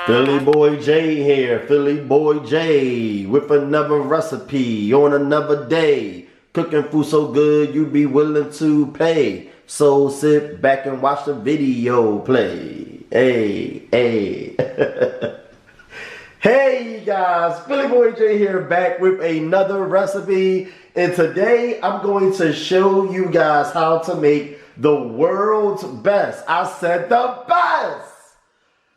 Philly Boy J here, Philly Boy J, with another recipe on another day. Cooking food so good you be willing to pay. So sit back and watch the video play. Hey, hey. Hey guys, Philly Boy J here, back with another recipe. And today I'm going to show you guys how to make the world's best, I said the best,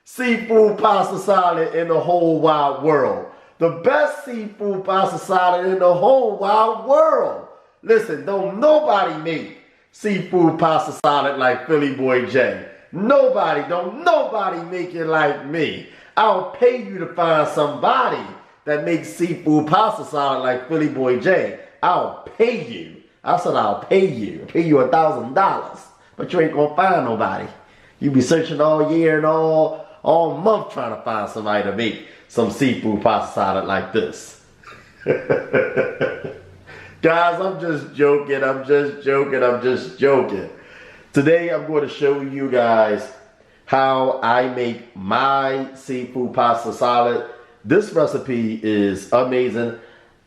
seafood pasta salad in the whole wide world. The best seafood pasta salad in the whole wide world. Listen, don't nobody make seafood pasta salad like Philly Boy J. Don't nobody make it like me. I'll pay you to find somebody that makes seafood pasta salad like Philly Boy J. I'll pay you. I said I'll pay you. I'll pay you $1,000. But you ain't gonna find nobody. You be searching all year and all month trying to find somebody to make some seafood pasta salad like this. Guys, I'm just joking. Today I'm going to show you guys how I make my seafood pasta salad. This recipe is amazing.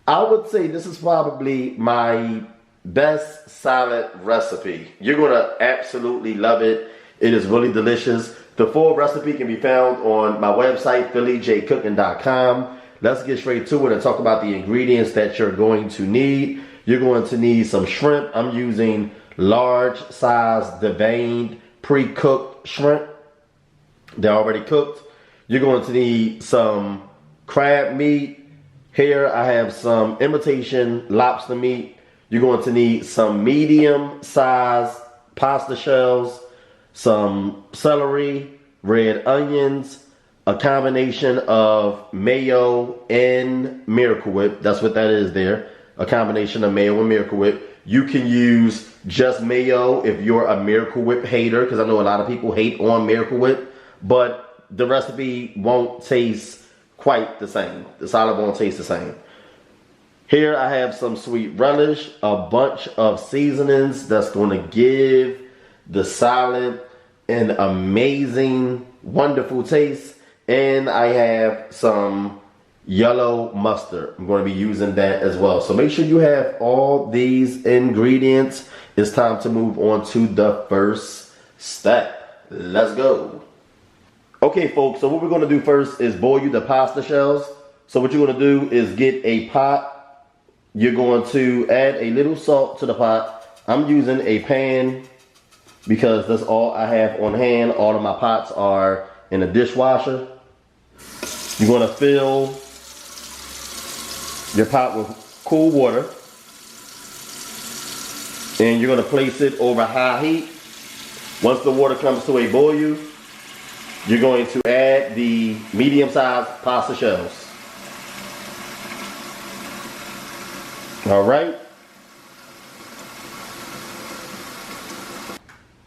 I would say this is probably my best salad recipe. You're going to absolutely love it. It is really delicious. The full recipe can be found on my website, PhillyJCooking.com. Let's get straight to it and talk about the ingredients that you're going to need. You're going to need some shrimp. I'm using large size deveined pre-cooked shrimp. They're already cooked. You're going to need some crab meat. Here I have some imitation lobster meat. You're going to need some medium size pasta shells, some celery, red onions, a combination of mayo and Miracle Whip. That's what that is there. A combination of mayo and Miracle Whip. You can use just mayo if you're a Miracle Whip hater, because I know a lot of people hate on Miracle Whip, but the recipe won't taste quite the same. The salad won't taste the same. Here I have some sweet relish, a bunch of seasonings that's going to give the salad an amazing, wonderful taste. And I have some yellow mustard. I'm going to be using that as well. So make sure you have all these ingredients. It's time to move on to the first step. Let's go. Okay, folks, so what we're going to do first is boil the pasta shells. So what you're going to do is get a pot. You're going to add a little salt to the pot. I'm using a pan because that's all I have on hand. All of my pots are in a dishwasher. You're going to fill your pot with cool water. And you're going to place it over high heat. Once the water comes to a boil, you're going to add the medium-sized pasta shells. All right.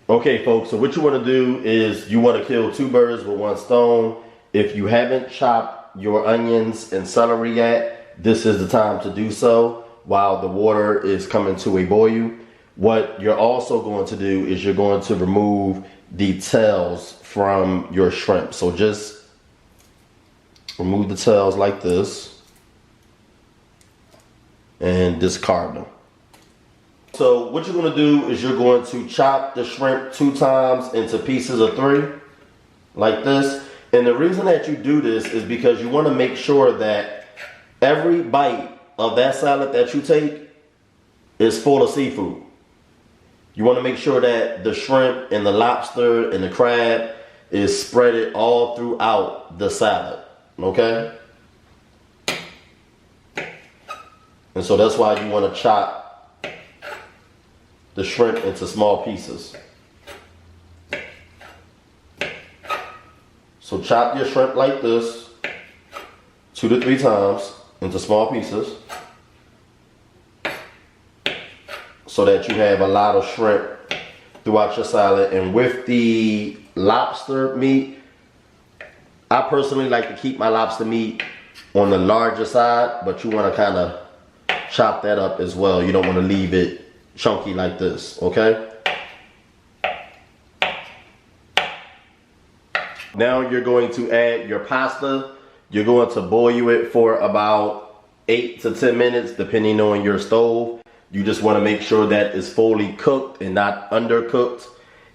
Okay, folks, so what you want to do is you want to kill two birds with one stone. If you haven't chopped your onions and celery yet, this is the time to do so while the water is coming to a boil. What you're also going to do is you're going to remove the tails from your shrimp. So just remove the tails like this and discard them. So what you're going to do is you're going to chop the shrimp 2 times into pieces of 3 like this. And the reason that you do this is because you want to make sure that every bite of that salad that you take is full of seafood. You want to make sure that the shrimp and the lobster and the crab is spread all throughout the salad, okay? And so that's why you want to chop the shrimp into small pieces. So chop your shrimp like this 2 to 3 times into small pieces so that you have a lot of shrimp throughout your salad. And with the lobster meat, I personally like to keep my lobster meat on the larger side, but you want to kind of chop that up as well. You don't want to leave it chunky like this, okay? Now you're going to add your pasta. You're going to boil it for about 8 to 10 minutes, depending on your stove. You just want to make sure that it's fully cooked and not undercooked.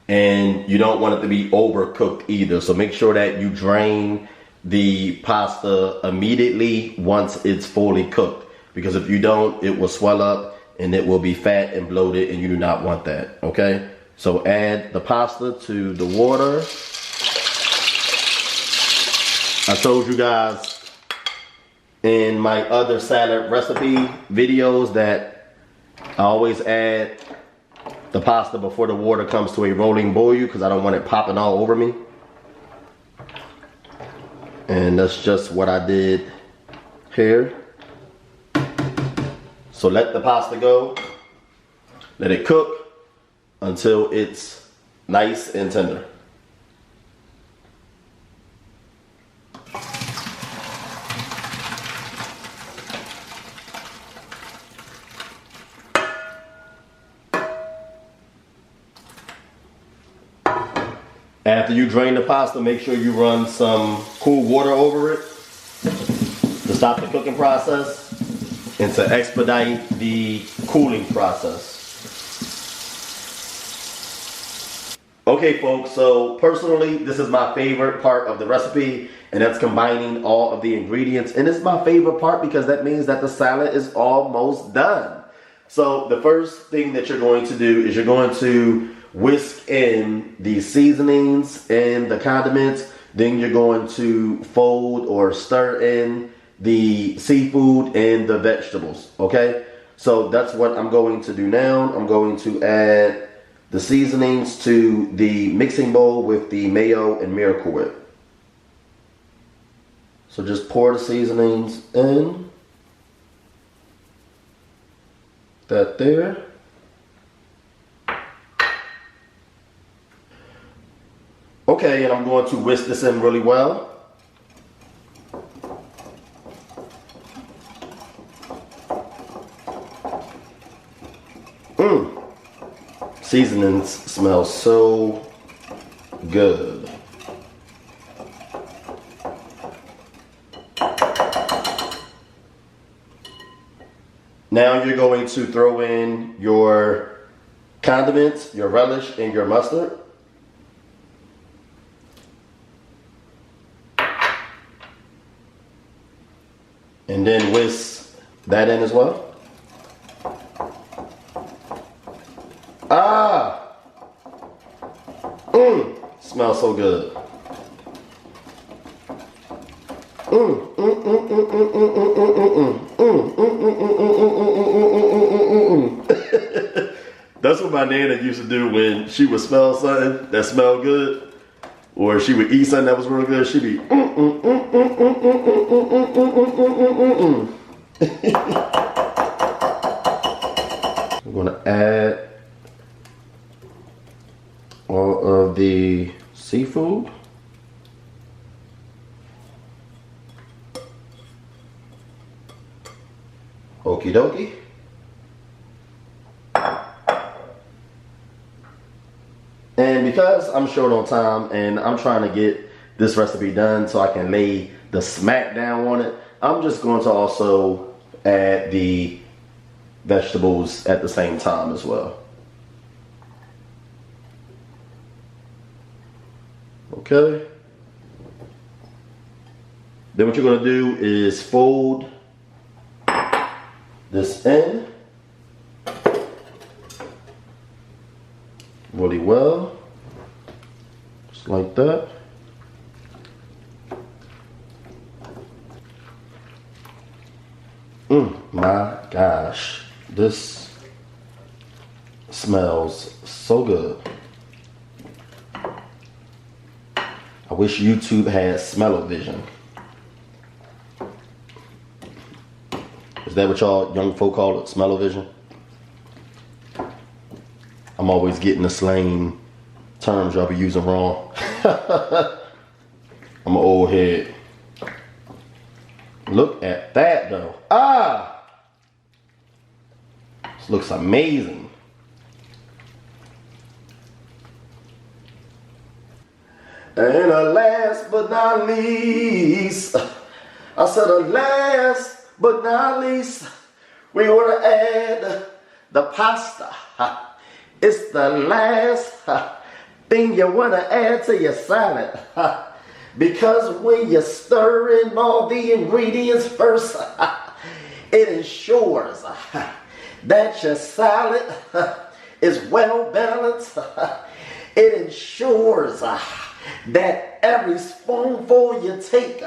And you don't want it to be overcooked either. So make sure that you drain the pasta immediately once it's fully cooked. Because if you don't, it will swell up and it will be fat and bloated, and you do not want that, okay? So add the pasta to the water. I told you guys in my other salad recipe videos that I always add the pasta before the water comes to a rolling boil because I don't want it popping all over me. And that's just what I did here. So let the pasta go. Let it cook until it's nice and tender. After you drain the pasta, make sure you run some cool water over it to stop the cooking process and to expedite the cooling process. Okay folks, so personally, this is my favorite part of the recipe, and that's combining all of the ingredients. And it's my favorite part because that means that the salad is almost done. So the first thing that you're going to do is you're going to whisk in the seasonings and the condiments. Then you're going to fold or stir in the seafood and the vegetables, okay? So that's what I'm going to do now. I'm going to add the seasonings to the mixing bowl with the mayo and Miracle Whip. So just pour the seasonings in. That there. Okay, and I'm going to whisk this in really well. Seasonings smell so good. Now you're going to throw in your condiments, your relish, and your mustard. And then whisk that in as well. Smells so good. That's what my nana used to do when she would smell something that smelled good, or she would eat something that was real good. She'd be I'm gonna add all of the seafood. Okie dokie. And because I'm short on time and I'm trying to get this recipe done so I can lay the smack down on it, I'm just going to also add the vegetables at the same time as well. Okay. Then what you're going to do is fold this in really well, just like that. My gosh, this smells so good. I wish YouTube had smell-o-vision. Is that what y'all young folk call it, smell-o-vision? I'm always getting the slang terms y'all be using wrong. I'm an old head. Look at that though. This looks amazing. And last but not least, I said last but not least, we want to add the pasta. It's the last thing you want to add to your salad. Because when you stir in all the ingredients first, it ensures that your salad is well balanced. It ensures that every spoonful you take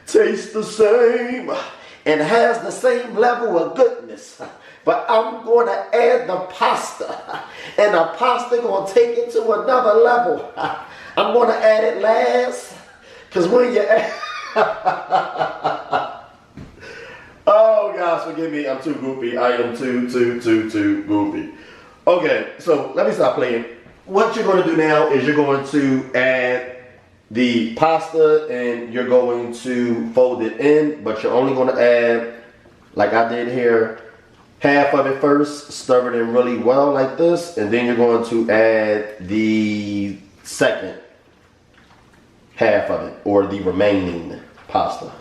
tastes the same and has the same level of goodness. But I'm going to add the pasta, and the pasta going to take it to another level. I'm going to add it last, because when you add... Oh, guys, forgive me. I'm too goofy. I am too goofy. Okay, so let me stop playing. What you're going to do now is you're going to add the pasta, and you're going to fold it in, but you're only going to add, like I did here, half of it first, stir it in really well like this, and then you're going to add the second half of it, or the remaining pasta.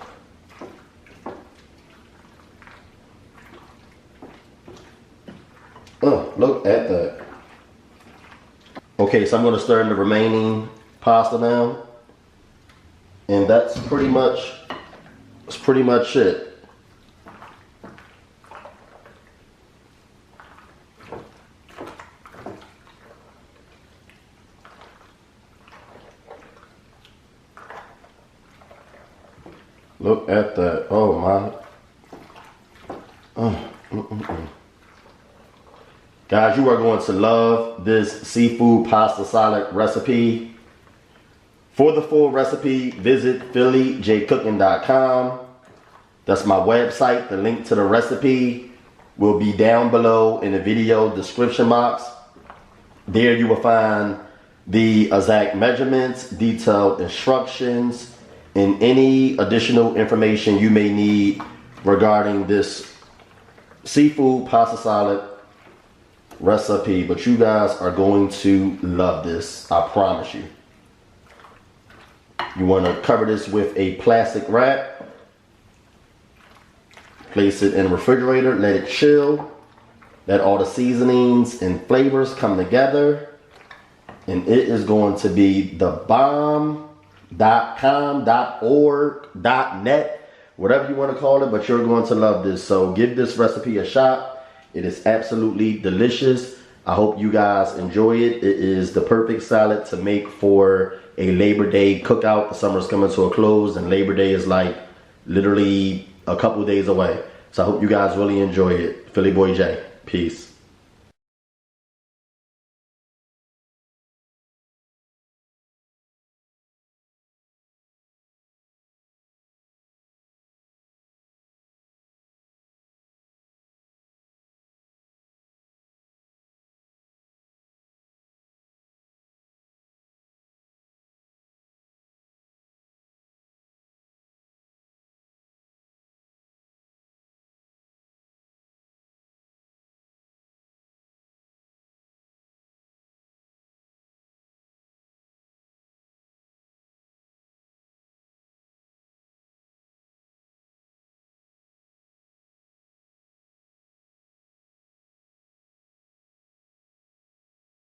Oh, look at that. Okay, so I'm going to stir in the remaining pasta now, and that's pretty much it. Look at that. Oh my. Guys, you are going to love this seafood pasta salad recipe. For the full recipe, visit PhillyJCooking.com. That's my website. The link to the recipe will be down below in the video description box. There you will find the exact measurements, detailed instructions, and any additional information you may need regarding this seafood pasta salad recipe. But you guys are going to love this, I promise you. You want to cover this with a plastic wrap. Place it in the refrigerator, let it chill. Let all the seasonings and flavors come together. And it is going to be the bomb.com, .org, .net, whatever you want to call it, but you're going to love this. So give this recipe a shot. It is absolutely delicious. I hope you guys enjoy it. It is the perfect salad to make for a Labor Day cookout. The summer's coming to a close, and Labor Day is like literally a couple days away. So I hope you guys really enjoy it. Philly Boy J. Peace.